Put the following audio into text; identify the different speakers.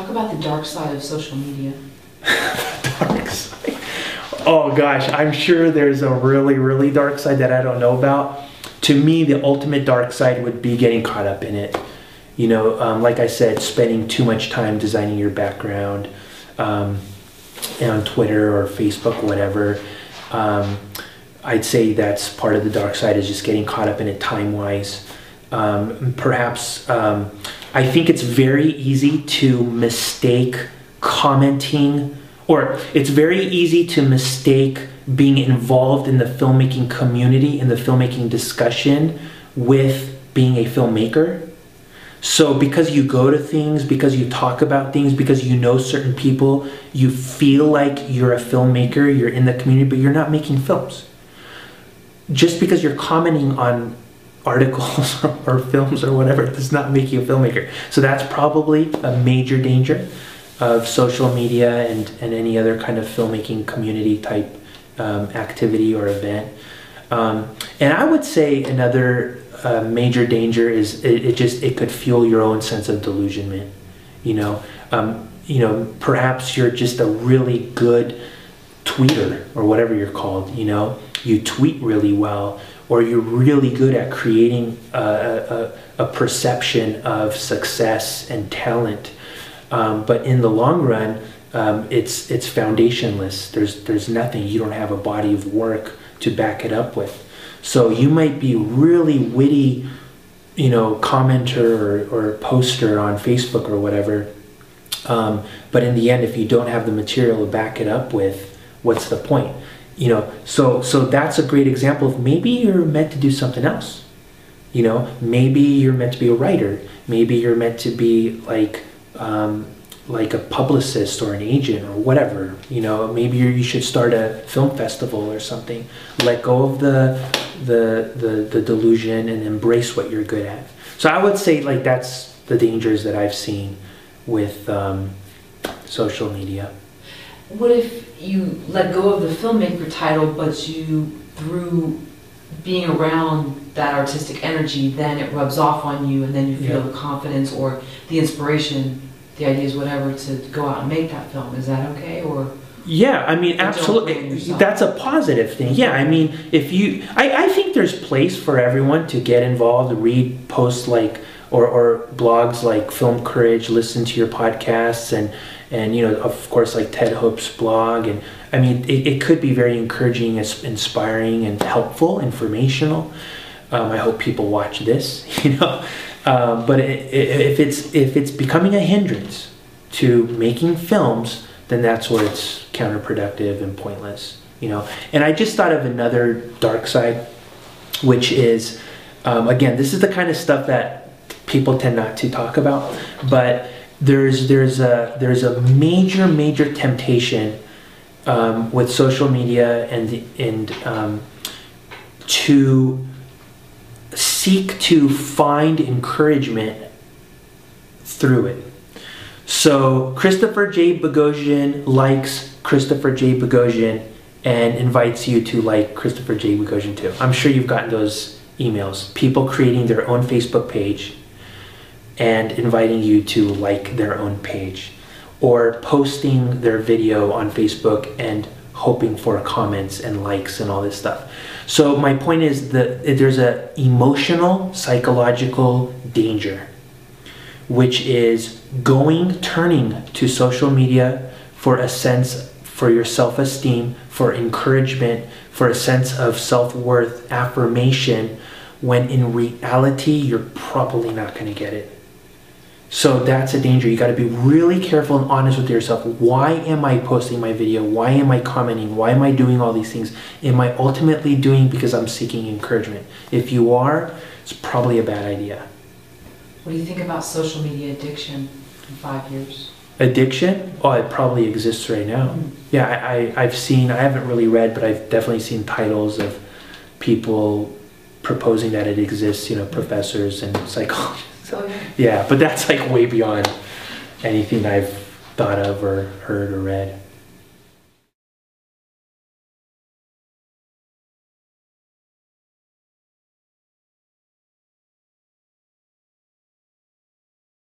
Speaker 1: Talk about the dark side of social media.
Speaker 2: Dark side. Oh gosh, I'm sure there's a really, really dark side that I don't know about. To me, the ultimate dark side would be getting caught up in it. You know, like I said, spending too much time designing your background on Twitter or Facebook, whatever. I'd say that's part of the dark side, is just getting caught up in it time-wise. Perhaps, I think it's very easy to mistake commenting, or it's very easy to mistake being involved in the filmmaking community, in the filmmaking discussion, with being a filmmaker. So because you go to things, because you talk about things, because you know certain people, you feel like you're a filmmaker, you're in the community, but you're not making films. Just because you're commenting on articles or films or whatever does not make you a filmmaker. So that's probably a major danger of social media and any other kind of filmmaking community type activity or event. And I would say another major danger is it could fuel your own sense of delusionment. You know, perhaps you're just a really good tweeter or whatever you're called. You know, you tweet really well, or you're really good at creating a perception of success and talent. But in the long run, it's foundationless. There's nothing. You don't have a body of work to back it up with. So you might be really witty, you know, commenter or poster on Facebook or whatever. But in the end, if you don't have the material to back it up with, what's the point? You know, so that's a great example of maybe you're meant to do something else. You know, maybe you're meant to be a writer. Maybe you're meant to be like a publicist or an agent or whatever. You know, maybe you should start a film festival or something. Let go of the delusion and embrace what you're good at. So I would say, like, that's the dangers that I've seen with social media.
Speaker 1: What if you let go of the filmmaker title, but you, through being around that artistic energy, then it rubs off on you, and then you feel the confidence or the inspiration, the ideas, whatever, to go out and make that film? Is that okay? Or
Speaker 2: yeah, I mean, absolutely. That's a positive thing. Yeah, I mean, if you, I think there's place for everyone to get involved, read posts like, or blogs like Film Courage, listen to your podcasts, and you know, of course, like Ted Hope's blog. And I mean, it could be very encouraging, inspiring, and helpful, informational. I hope people watch this, you know. But if it's becoming a hindrance to making films, then that's where it's counterproductive and pointless, you know. And I just thought of another dark side, which is, again, this is the kind of stuff that people tend not to talk about, but there's a major temptation with social media and to seek to find encouragement through it. So Christopher J. Boghosian likes Christopher J. Boghosian and invites you to like Christopher J. Boghosian too. I'm sure you've gotten those emails. People creating their own Facebook page and inviting you to like their own page, or posting their video on Facebook and hoping for comments and likes and all this stuff. So my point is that there's an emotional, psychological danger, which is turning to social media for a sense, for your self-esteem, for encouragement, for a sense of self-worth, affirmation, when in reality, you're probably not going to get it. So that's a danger. You got to be really careful and honest with yourself. Why am I posting my video? Why am I commenting? Why am I doing all these things? Am I ultimately doing because I'm seeking encouragement? If you are, it's probably a bad idea.
Speaker 1: What do you think about social media addiction in 5 years?
Speaker 2: Addiction? Oh, it probably exists right now. Yeah, I've seen, I haven't really read, but I've definitely seen titles of people proposing that it exists, you know, professors and psychologists.
Speaker 1: Oh, yeah.
Speaker 2: Yeah, but that's like way beyond anything I've thought of or heard or read.